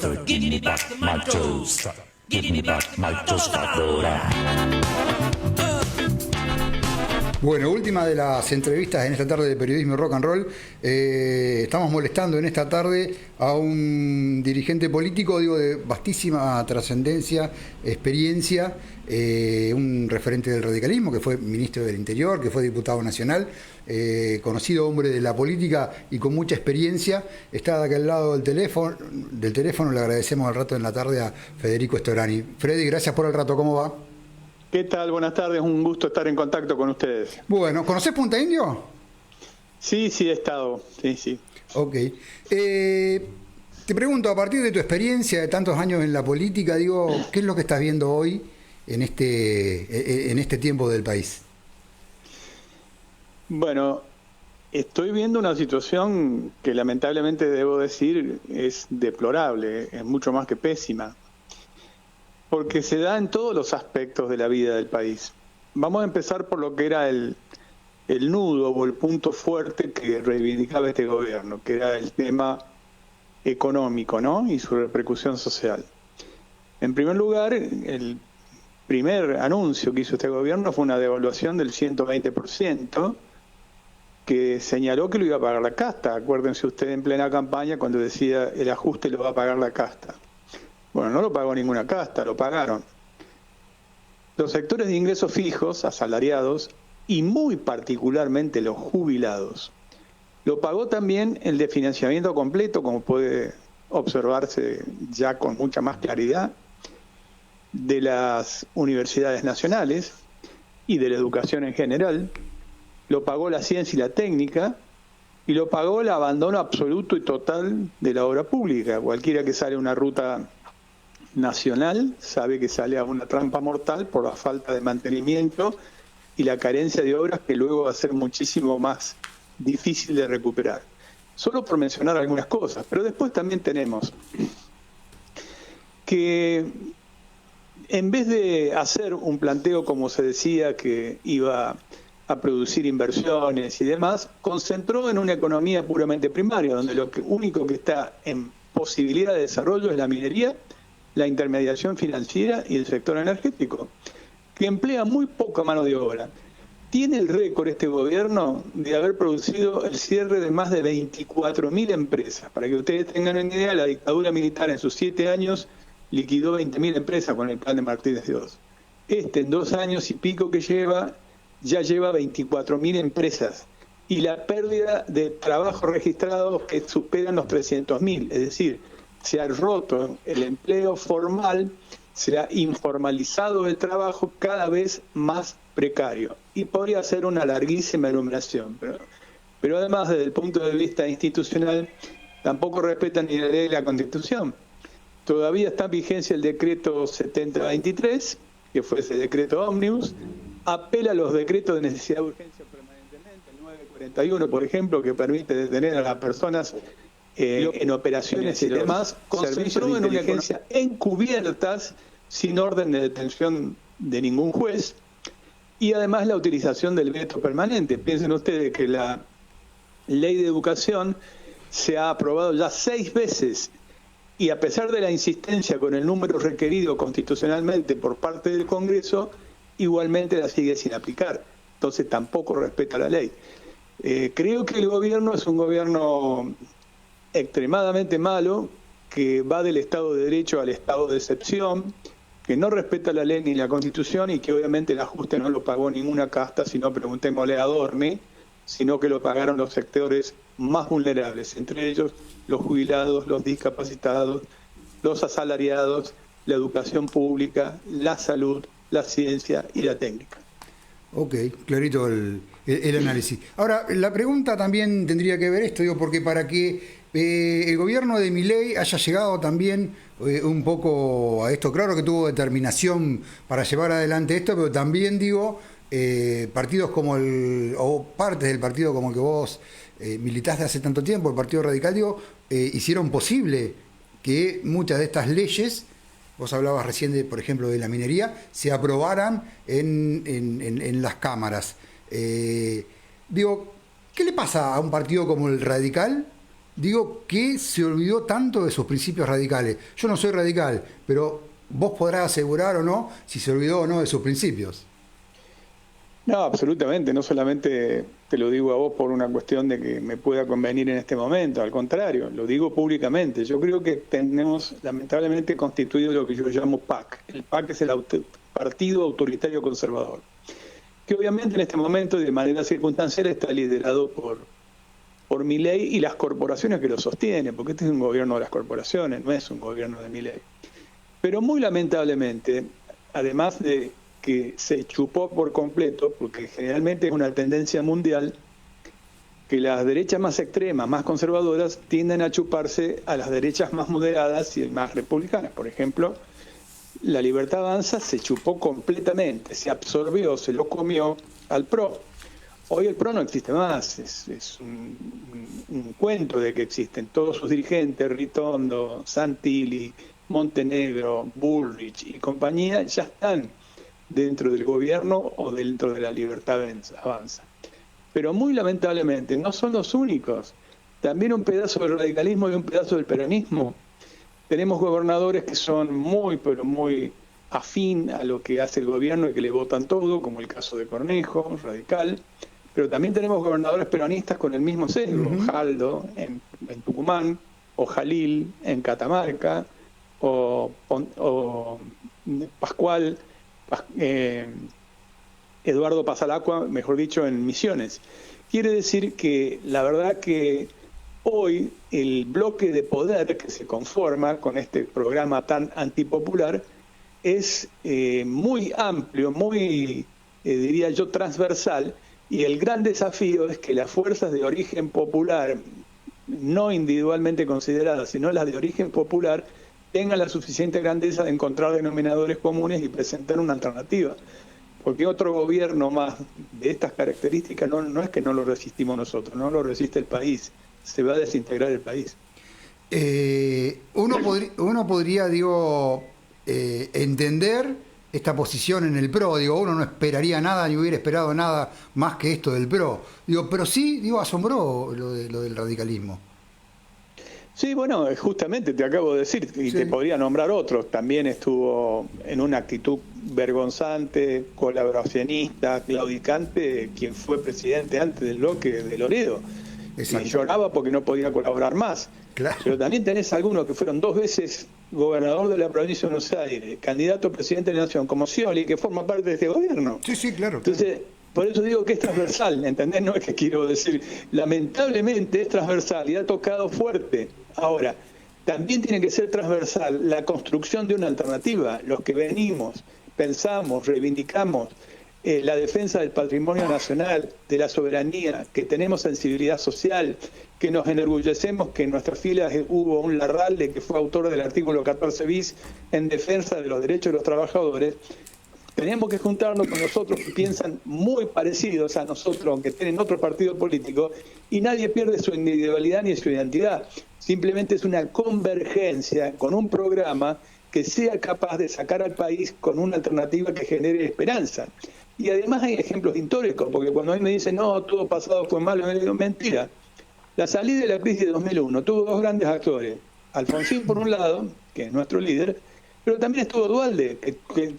toaster. Give me back my toaster. Give me back my toaster. Bueno, última de las entrevistas en esta tarde de Periodismo Rock and Roll. Estamos molestando en esta tarde a un dirigente político, digo, de vastísima trascendencia, experiencia, un referente del radicalismo, que fue ministro del Interior, que fue diputado nacional, conocido hombre de la política y con mucha experiencia. Está de aquel lado del teléfono. Le agradecemos el rato en la tarde a Federico Storani. Freddy, gracias por el rato. ¿Cómo va? ¿Qué tal? Buenas tardes, un gusto estar en contacto con ustedes. Bueno, ¿conocés Punta Indio? Sí, he estado, sí. Ok. Te pregunto, a partir de tu experiencia de tantos años en la política, digo, ¿qué es lo que estás viendo hoy en este tiempo del país? Bueno, estoy viendo una situación que lamentablemente debo decir es deplorable, es mucho más que pésima, porque se da en todos los aspectos de la vida del país. Vamos a empezar por lo que era el nudo o el punto fuerte que reivindicaba este gobierno, que era el tema económico, ¿no? Y su repercusión social. En primer lugar, el primer anuncio que hizo este gobierno fue una devaluación del 120%, que señaló que lo iba a pagar la casta. Acuérdense ustedes en plena campaña cuando decía el ajuste lo va a pagar la casta. Bueno, no lo pagó ninguna casta, lo pagaron los sectores de ingresos fijos, asalariados, y muy particularmente los jubilados. Lo pagó también el de financiamiento completo, como puede observarse ya con mucha más claridad, de las universidades nacionales y de la educación en general. Lo pagó la ciencia y la técnica, y lo pagó el abandono absoluto y total de la obra pública. Cualquiera que sale una ruta nacional sabe que sale a una trampa mortal por la falta de mantenimiento y la carencia de obras, que luego va a ser muchísimo más difícil de recuperar. Solo por mencionar algunas cosas, pero después también tenemos que en vez de hacer un planteo como se decía que iba a producir inversiones y demás, concentró en una economía puramente primaria, donde lo único que está en posibilidad de desarrollo es la minería, la intermediación financiera y el sector energético, que emplea muy poca mano de obra. Tiene el récord este gobierno de haber producido el cierre de más de 24.000 empresas. Para que ustedes tengan una idea, la dictadura militar en sus 7 años liquidó 20.000 empresas con el plan de Martínez de Oz. En 2 años y pico que lleva, ya lleva 24.000 empresas. Y la pérdida de trabajo registrados que superan los 300.000, es decir, se ha roto el empleo formal, se ha informalizado el trabajo cada vez más precario. Y podría ser una larguísima enumeración. Pero además, desde el punto de vista institucional, tampoco respetan ni la ley ni la Constitución. Todavía está en vigencia el decreto 7023, que fue ese decreto ómnibus, apela a los decretos de necesidad de urgencia permanentemente, el 941, por ejemplo, que permite detener a las personas en operaciones y demás, concentró en una agencia encubiertas, sin orden de detención de ningún juez, y además la utilización del veto permanente. Piensen ustedes que la ley de educación se ha aprobado ya 6 veces, y a pesar de la insistencia con el número requerido constitucionalmente por parte del Congreso, igualmente la sigue sin aplicar. Entonces tampoco respeta la ley. Creo que el gobierno es un gobierno extremadamente malo, que va del Estado de Derecho al Estado de excepción, que no respeta la ley ni la Constitución, y que obviamente el ajuste no lo pagó ninguna casta, sino preguntémosle a Adorni, sino que lo pagaron los sectores más vulnerables, entre ellos los jubilados, los discapacitados, los asalariados, la educación pública, la salud, la ciencia y la técnica. Ok, clarito el análisis. Ahora, la pregunta también tendría que ver esto, digo, porque para que el gobierno de Milei haya llegado también un poco a esto, claro que tuvo determinación para llevar adelante esto, pero también digo, partidos como o partes del partido como el que vos militaste hace tanto tiempo, el Partido Radical, digo, hicieron posible que muchas de estas leyes, vos hablabas recién, por ejemplo, de la minería, se aprobaran en las cámaras. Digo, ¿qué le pasa a un partido como el Radical digo, que se olvidó tanto de sus principios radicales. Yo no soy radical, pero vos podrás asegurar o no si se olvidó o no de sus principios. No, absolutamente, no solamente te lo digo a vos por una cuestión de que me pueda convenir en este momento, al contrario, lo digo públicamente. Yo creo que tenemos lamentablemente constituido lo que yo llamo PAC. El PAC es el Partido Autoritario Conservador, que obviamente en este momento y de manera circunstancial está liderado por Milei y las corporaciones que lo sostienen, porque este es un gobierno de las corporaciones, no es un gobierno de Milei. Pero muy lamentablemente, además de que se chupó por completo, porque generalmente es una tendencia mundial, que las derechas más extremas, más conservadoras, tienden a chuparse a las derechas más moderadas y más republicanas. Por ejemplo, La Libertad Avanza se chupó completamente, se absorbió, se lo comió al PRO. Hoy el PRO no existe más, es un cuento de que existen. Todos sus dirigentes, Ritondo, Santilli, Montenegro, Bullrich y compañía, ya están dentro del gobierno o dentro de La Libertad Avanza. Pero muy lamentablemente no son los únicos. También un pedazo del radicalismo y un pedazo del peronismo. Tenemos gobernadores que son muy, pero muy afín a lo que hace el gobierno y que le votan todo, como el caso de Cornejo, radical. Pero también tenemos gobernadores peronistas con el mismo sesgo. Jaldo en Tucumán, o Jalil en Catamarca, o Pascual, Eduardo Pasalacqua, mejor dicho, en Misiones. Quiere decir que la verdad que hoy el bloque de poder que se conforma con este programa tan antipopular es muy amplio, muy, diría yo, transversal, y el gran desafío es que las fuerzas de origen popular, no individualmente consideradas, sino las de origen popular, tengan la suficiente grandeza de encontrar denominadores comunes y presentar una alternativa. Porque otro gobierno más de estas características no es que no lo resistimos nosotros, no lo resiste el país, se va a desintegrar el país. Uno podría, digo, entender esta posición en el PRO, digo, uno no esperaría nada ni hubiera esperado nada más que esto del PRO, digo, pero sí, digo, asombró lo del radicalismo. Sí, bueno, justamente te acabo de decir, y te podría nombrar otros. También estuvo en una actitud vergonzante, colaboracionista, claudicante, quien fue presidente antes del bloque de Loredo. Y lloraba porque no podía colaborar más. Claro. Pero también tenés algunos que fueron 2 veces gobernador de la provincia de Buenos Aires, candidato a presidente de la Nación, como Scioli, que forma parte de este gobierno. Sí, claro. Entonces, por eso digo que es transversal, ¿entendés? No es que quiero decir, lamentablemente es transversal y ha tocado fuerte. Ahora, también tiene que ser transversal la construcción de una alternativa. Los que venimos, pensamos, reivindicamos la defensa del patrimonio nacional, de la soberanía, que tenemos sensibilidad social, que nos enorgullecemos que en nuestras filas hubo un Larralde que fue autor del artículo 14 bis en defensa de los derechos de los trabajadores. Tenemos que juntarnos con nosotros que piensan muy parecidos a nosotros, aunque tienen otro partido político, y nadie pierde su individualidad ni su identidad. Simplemente es una convergencia con un programa que sea capaz de sacar al país con una alternativa que genere esperanza. Y además hay ejemplos históricos, porque cuando a mí me dicen, no, todo pasado fue malo, me digo, mentira. La salida de la crisis de 2001 tuvo 2 grandes actores. Alfonsín, por un lado, que es nuestro líder, pero también estuvo Duhalde,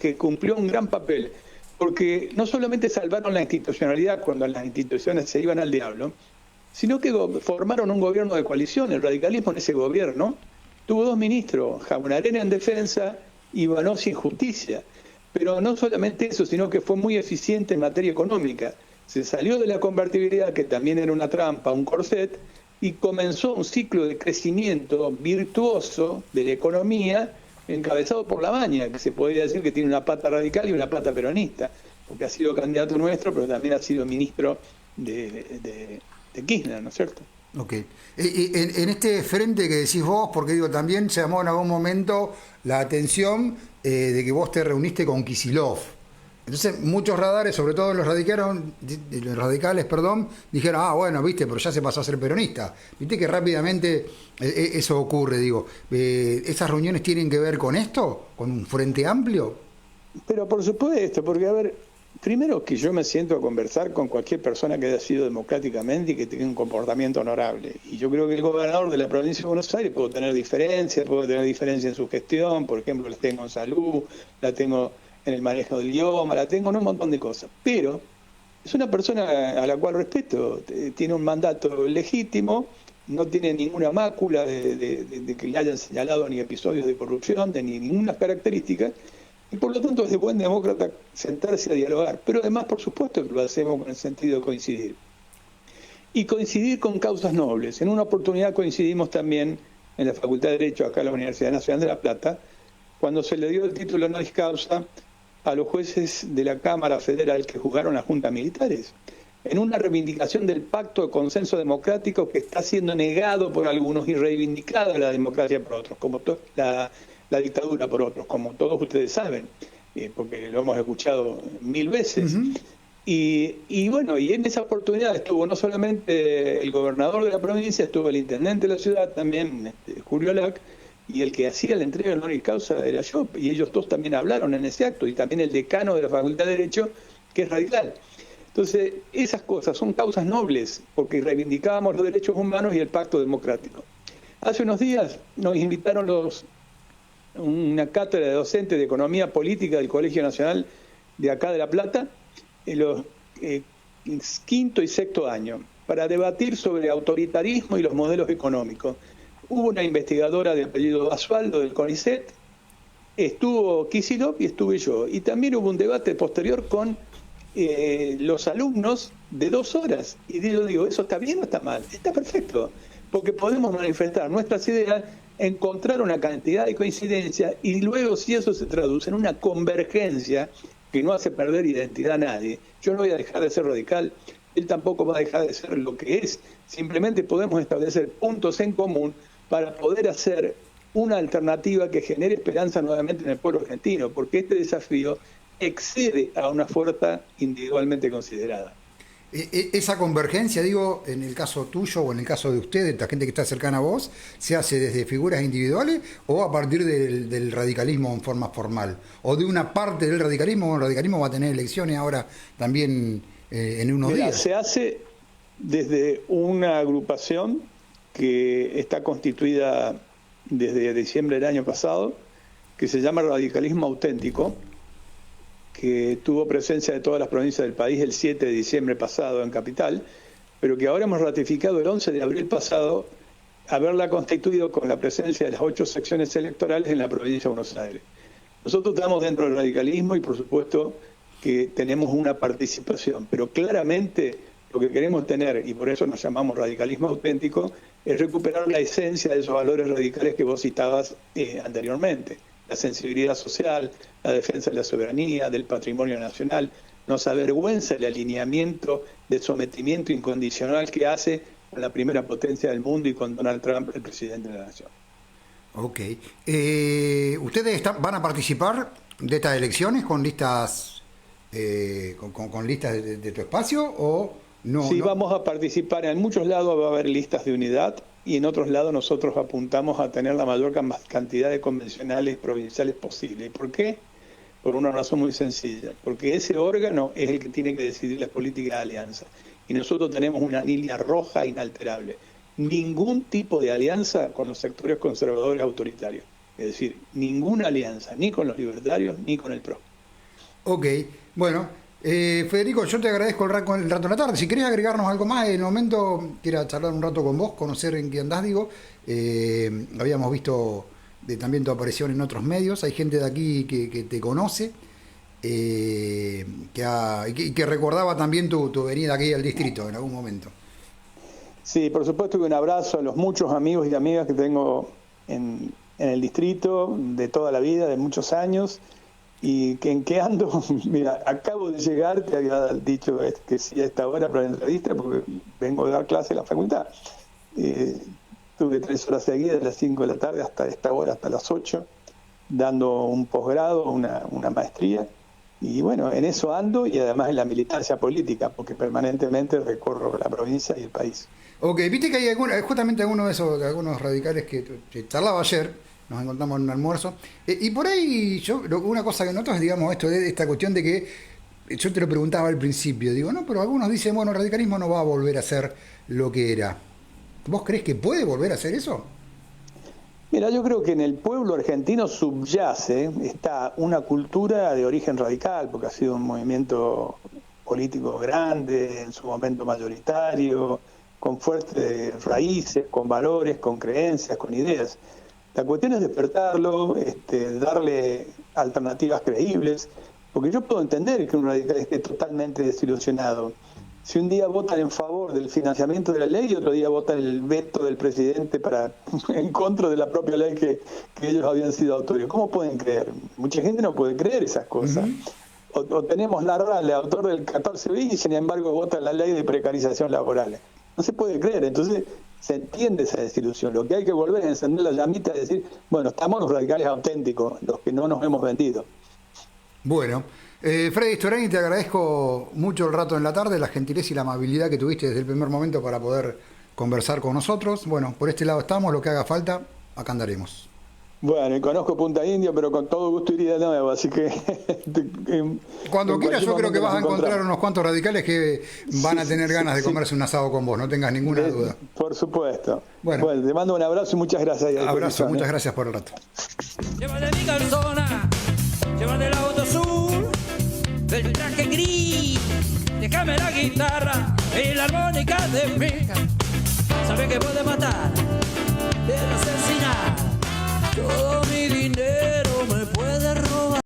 que cumplió un gran papel, porque no solamente salvaron la institucionalidad cuando las instituciones se iban al diablo, sino que formaron un gobierno de coalición. El radicalismo en ese gobierno tuvo 2 ministros, Jaunarena en defensa y Banossi en justicia. Pero no solamente eso, sino que fue muy eficiente en materia económica. Se salió de la convertibilidad, que también era una trampa, un corset, y comenzó un ciclo de crecimiento virtuoso de la economía, encabezado por Labaña, que se podría decir que tiene una pata radical y una pata peronista, porque ha sido candidato nuestro, pero también ha sido ministro de Kirchner, ¿no es cierto? Ok. En este frente que decís vos, porque digo, también se llamó en algún momento la atención de que vos te reuniste con Kicillof. Entonces muchos radares, sobre todo los radicales, dijeron, bueno, viste, pero ya se pasó a ser peronista. Viste que rápidamente eso ocurre, digo. ¿Esas reuniones tienen que ver con esto? ¿Con un frente amplio? Pero por supuesto, porque a ver, Primero que yo me siento a conversar con cualquier persona que haya sido democráticamente y que tenga un comportamiento honorable. Y yo creo que el gobernador de la provincia de Buenos Aires puede tener diferencias en su gestión, por ejemplo, la tengo en salud, la tengo en el manejo del idioma, la tengo en un montón de cosas. Pero es una persona a la cual respeto, tiene un mandato legítimo, no tiene ninguna mácula de que le hayan señalado ni episodios de corrupción, ni ninguna característica. Y por lo tanto es de buen demócrata sentarse a dialogar, pero además por supuesto que lo hacemos con el sentido de coincidir. Y coincidir con causas nobles. En una oportunidad coincidimos también en la Facultad de Derecho, acá en la Universidad Nacional de La Plata, cuando se le dio el título honoris causa a los jueces de la Cámara Federal que juzgaron las juntas militares, en una reivindicación del pacto de consenso democrático que está siendo negado por algunos y reivindicado la democracia por otros, como la dictadura por otros, como todos ustedes saben, porque lo hemos escuchado 1000 veces. Uh-huh. Y bueno, y en esa oportunidad estuvo no solamente el gobernador de la provincia, estuvo el intendente de la ciudad también, Julio Lac, y el que hacía la entrega del honoris causa era yo, y ellos dos también hablaron en ese acto, y también el decano de la Facultad de Derecho, que es radical. Entonces, esas cosas son causas nobles, porque reivindicábamos los derechos humanos y el pacto democrático. Hace unos días nos invitaron una cátedra de docentes de Economía Política del Colegio Nacional de acá de La Plata, en los quinto y sexto año, para debatir sobre autoritarismo y los modelos económicos. Hubo una investigadora de apellido Basualdo del CONICET, estuvo Kicillof y estuve yo. Y también hubo un debate posterior con los alumnos de 2 horas. Y yo digo, ¿eso está bien o está mal? Está perfecto, porque podemos manifestar nuestras ideas, encontrar una cantidad de coincidencias y luego, si eso se traduce en una convergencia que no hace perder identidad a nadie, yo no voy a dejar de ser radical, él tampoco va a dejar de ser lo que es. Simplemente podemos establecer puntos en común para poder hacer una alternativa que genere esperanza nuevamente en el pueblo argentino, porque este desafío excede a una fuerza individualmente considerada. Esa convergencia, digo, en el caso tuyo o en el caso de usted, de la gente que está cercana a vos, ¿se hace desde figuras individuales o a partir del radicalismo en forma formal? ¿O de una parte del radicalismo? Bueno, el radicalismo va a tener elecciones ahora también en unos días. Se hace desde una agrupación que está constituida desde diciembre del año pasado, que se llama Radicalismo Auténtico, que tuvo presencia de todas las provincias del país el 7 de diciembre pasado en Capital, pero que ahora hemos ratificado el 11 de abril pasado haberla constituido con la presencia de las 8 secciones electorales en la provincia de Buenos Aires. Nosotros estamos dentro del radicalismo y por supuesto que tenemos una participación, pero claramente lo que queremos tener, y por eso nos llamamos radicalismo auténtico, es recuperar la esencia de esos valores radicales que vos citabas anteriormente. La sensibilidad social, la defensa de la soberanía, del patrimonio nacional. Nos avergüenza el alineamiento de sometimiento incondicional que hace con la primera potencia del mundo y con Donald Trump, el presidente de la nación. Ok. ¿Ustedes van a participar de estas elecciones con listas con listas de tu espacio o no? Sí, no? Vamos a participar. En muchos lados va a haber listas de unidad y en otros lados nosotros apuntamos a tener la mayor cantidad de convencionales provinciales posible. ¿Por qué? Por una razón muy sencilla. Porque ese órgano es el que tiene que decidir las políticas de alianza. Y nosotros tenemos una línea roja inalterable. Ningún tipo de alianza con los sectores conservadores autoritarios. Es decir, ninguna alianza, ni con los libertarios, ni con el PRO. Ok, bueno. Federico, yo te agradezco el rato de la tarde. Si querés agregarnos algo más, en el momento quiero charlar un rato con vos, conocer en qué andás, digo. Habíamos visto también tu aparición en otros medios. Hay gente de aquí que te conoce, que recordaba también tu venida aquí al distrito en algún momento. Sí, por supuesto que un abrazo a los muchos amigos y amigas que tengo en el distrito de toda la vida, de muchos años. ¿Y en qué ando? Mira, acabo de llegar, te había dicho que sí a esta hora para la entrevista, porque vengo a dar clase en la facultad. Tuve 3 horas seguidas, de las 5 de la tarde hasta esta hora, hasta las 8, dando un posgrado, una maestría. Y bueno, en eso ando y además en la militancia política, porque permanentemente recorro la provincia y el país. Ok, viste que hay justamente algunos radicales que charlaba ayer. Nos encontramos en un almuerzo. Y por ahí, una cosa que noto es, digamos, esta cuestión de que yo te lo preguntaba al principio, digo, no, pero algunos dicen, bueno, el radicalismo no va a volver a ser lo que era. ¿Vos crees que puede volver a ser eso? Mira, yo creo que en el pueblo argentino subyace está una cultura de origen radical, porque ha sido un movimiento político grande, en su momento mayoritario, con fuertes raíces, con valores, con creencias, con ideas. La cuestión es despertarlo, darle alternativas creíbles, porque yo puedo entender que un radical esté totalmente desilusionado. Si un día votan en favor del financiamiento de la ley y otro día votan el veto del presidente en contra de la propia ley que ellos habían sido autores, ¿cómo pueden creer? Mucha gente no puede creer esas cosas. O tenemos Larralde, autor del 14 bis, y sin embargo votan la ley de precarización laboral. No se puede creer, entonces se entiende esa desilusión. Lo que hay que volver es encender la llamita y decir, bueno, estamos los radicales auténticos, los que no nos hemos vendido. Bueno, Freddy Storani, te agradezco mucho el rato en la tarde, la gentileza y la amabilidad que tuviste desde el primer momento para poder conversar con nosotros. Bueno, por este lado estamos, lo que haga falta, acá andaremos. Bueno, y conozco Punta Indio, pero con todo gusto iría de nuevo, así que... Cuando quieras, yo creo que vas a encontrar unos cuantos radicales que van a tener ganas de comerse un asado con vos, no tengas ninguna duda. Por supuesto. Bueno, te mando un abrazo y muchas gracias. Abrazo, muchas gracias por el rato. Llévate mi calzona, llévate el auto azul, el traje gris, déjame la guitarra y la armónica de mi. Sabe que puede matar, debe asesinar todo mi dinero.